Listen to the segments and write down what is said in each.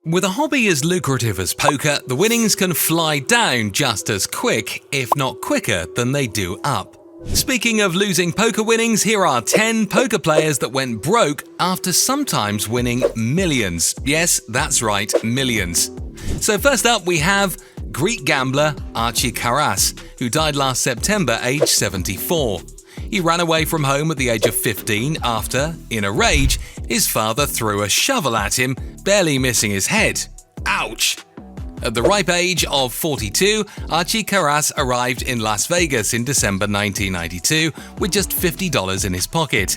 With a hobby as lucrative as poker, the winnings can fly down just as quick, if not quicker, than they do up. Speaking of losing poker winnings, here are 10 poker players that went broke after sometimes winning millions. Yes, that's right, millions. So first up we have Greek gambler Archie Karras, who died last September aged 74. He ran away from home at the age of 15 after, in a rage, his father threw a shovel at him, barely missing his head. Ouch! At the ripe age of 42, Archie Karras arrived in Las Vegas in December 1992 with just $50 in his pocket.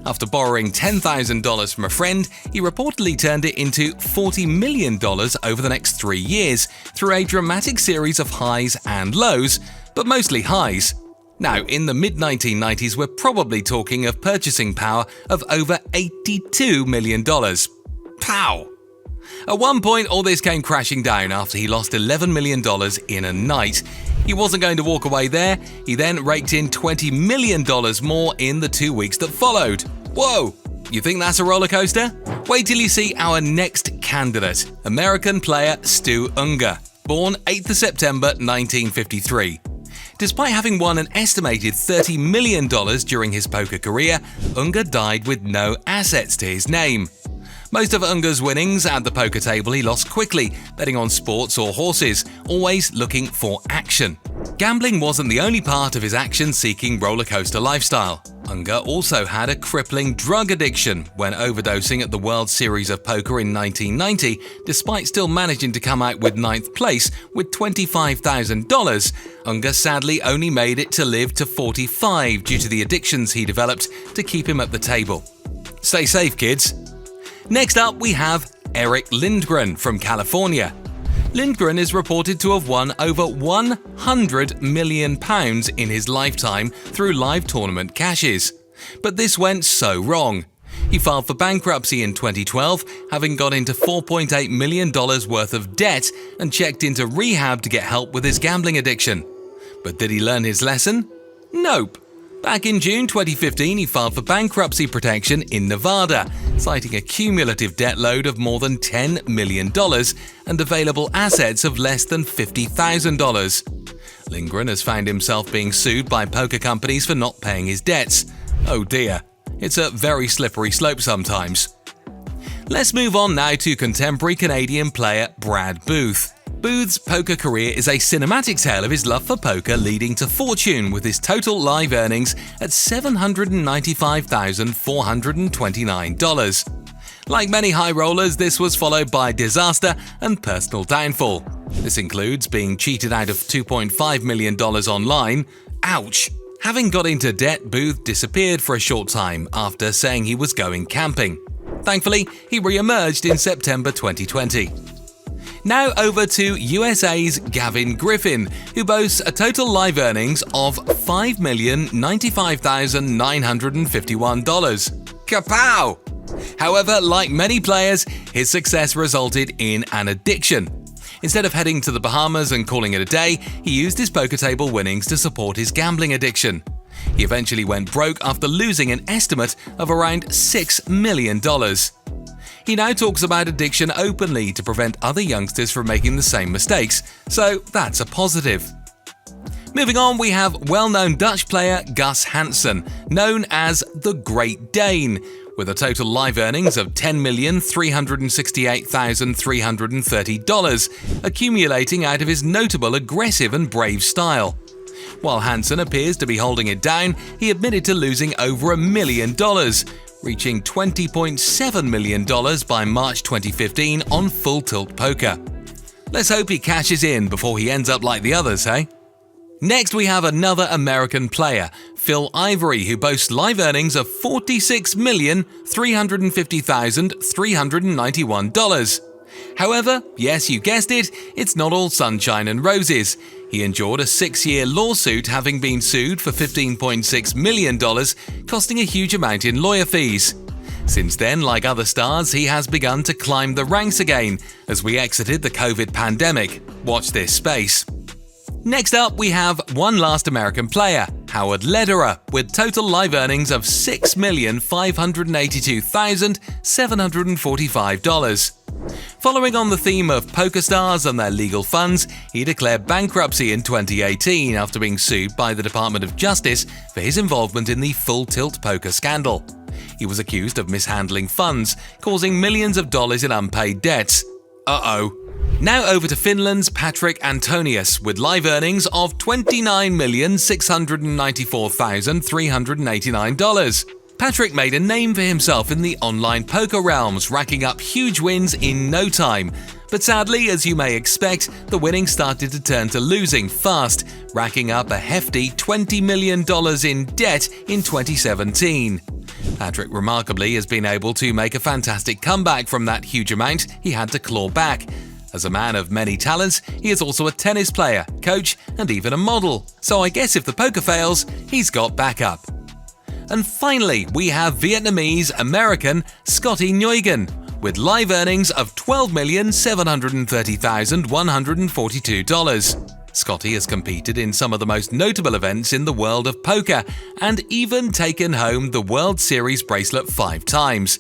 After borrowing $10,000 from a friend, he reportedly turned it into $40 million over the next 3 years through a dramatic series of highs and lows, but mostly highs. Now, in the mid-1990s, we're probably talking of purchasing power of over $82 million. Pow! At one point, all this came crashing down after he lost $11 million in a night. He wasn't going to walk away there. He then raked in $20 million more in the 2 weeks that followed. Whoa! You think that's a roller coaster? Wait till you see our next candidate, American player Stu Ungar, born 8th September 1953. Despite having won an estimated $30 million during his poker career, Ungar died with no assets to his name. Most of Ungar's winnings at the poker table he lost quickly, betting on sports or horses, always looking for action. Gambling wasn't the only part of his action-seeking rollercoaster lifestyle. Ungar also had a crippling drug addiction when overdosing at the World Series of Poker in 1990, despite still managing to come out with 9th place with $25,000. Ungar sadly only made it to live to 45 due to the addictions he developed to keep him at the table. Stay safe, kids. Next up, we have Eric Lindgren from California. Lindgren is reported to have won over £100 million in his lifetime through live tournament cashes. But this went so wrong. He filed for bankruptcy in 2012, having got into $4.8 million worth of debt and checked into rehab to get help with his gambling addiction. But did he learn his lesson? Nope. Back in June 2015, he filed for bankruptcy protection in Nevada, citing a cumulative debt load of more than $10 million and available assets of less than $50,000. Lindgren has found himself being sued by poker companies for not paying his debts. Oh dear, it's a very slippery slope sometimes. Let's move on now to contemporary Canadian player Brad Booth. Booth's poker career is a cinematic tale of his love for poker leading to fortune with his total live earnings at $795,429. Like many high rollers, this was followed by disaster and personal downfall. This includes being cheated out of $2.5 million online. Ouch! Having got into debt, Booth disappeared for a short time after saying he was going camping. Thankfully, he re-emerged in September 2020. Now over to USA's Gavin Griffin, who boasts a total live earnings of $5,095,951. Kapow! However, like many players, his success resulted in an addiction. Instead of heading to the Bahamas and calling it a day, he used his poker table winnings to support his gambling addiction. He eventually went broke after losing an estimate of around $6 million. He now talks about addiction openly to prevent other youngsters from making the same mistakes, so that's a positive. Moving on, we have well-known Dutch player Gus Hansen, known as the Great Dane, with a total live earnings of $10,368,330, accumulating out of his notable aggressive and brave style. While Hansen appears to be holding it down, he admitted to losing over $1 million, reaching $20.7 million by March 2015 on Full Tilt Poker. Let's hope he cashes in before he ends up like the others, hey? Next, we have another American player, Phil Ivey, who boasts live earnings of $46,350,391. However, yes, you guessed it, it's not all sunshine and roses. He endured a 6-year lawsuit, having been sued for $15.6 million, costing a huge amount in lawyer fees. Since then, like other stars, he has begun to climb the ranks again as we exited the COVID pandemic. Watch this space. Next up, we have one last American player, Howard Lederer, with total live earnings of $6,582,745. Following on the theme of poker stars and their legal funds, he declared bankruptcy in 2018 after being sued by the Department of Justice for his involvement in the Full Tilt poker scandal. He was accused of mishandling funds, causing millions of dollars in unpaid debts. Uh-oh. Now over to Finland's Patrick Antonius, with live earnings of $29,694,389. Patrick made a name for himself in the online poker realms, racking up huge wins in no time. But sadly, as you may expect, the winnings started to turn to losing fast, racking up a hefty $20 million in debt in 2017. Patrick remarkably has been able to make a fantastic comeback from that huge amount he had to claw back. As a man of many talents, he is also a tennis player, coach, and even a model. So I guess if the poker fails, he's got backup. And finally, we have Vietnamese-American Scotty Nguyen, with live earnings of $12,730,142. Scotty has competed in some of the most notable events in the world of poker and even taken home the World Series bracelet 5 times.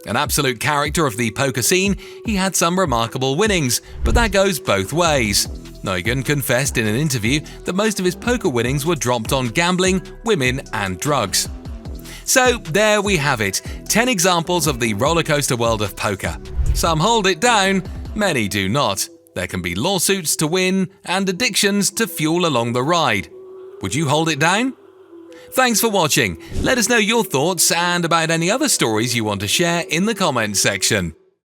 An absolute character of the poker scene, he had some remarkable winnings, but that goes both ways. Nguyen confessed in an interview that most of his poker winnings were dropped on gambling, women, and drugs. So there we have it, 10 examples of the rollercoaster world of poker. Some hold it down, many do not. There can be lawsuits to win and addictions to fuel along the ride. Would you hold it down? Thanks for watching. Let us know your thoughts and about any other stories you want to share in the comments section.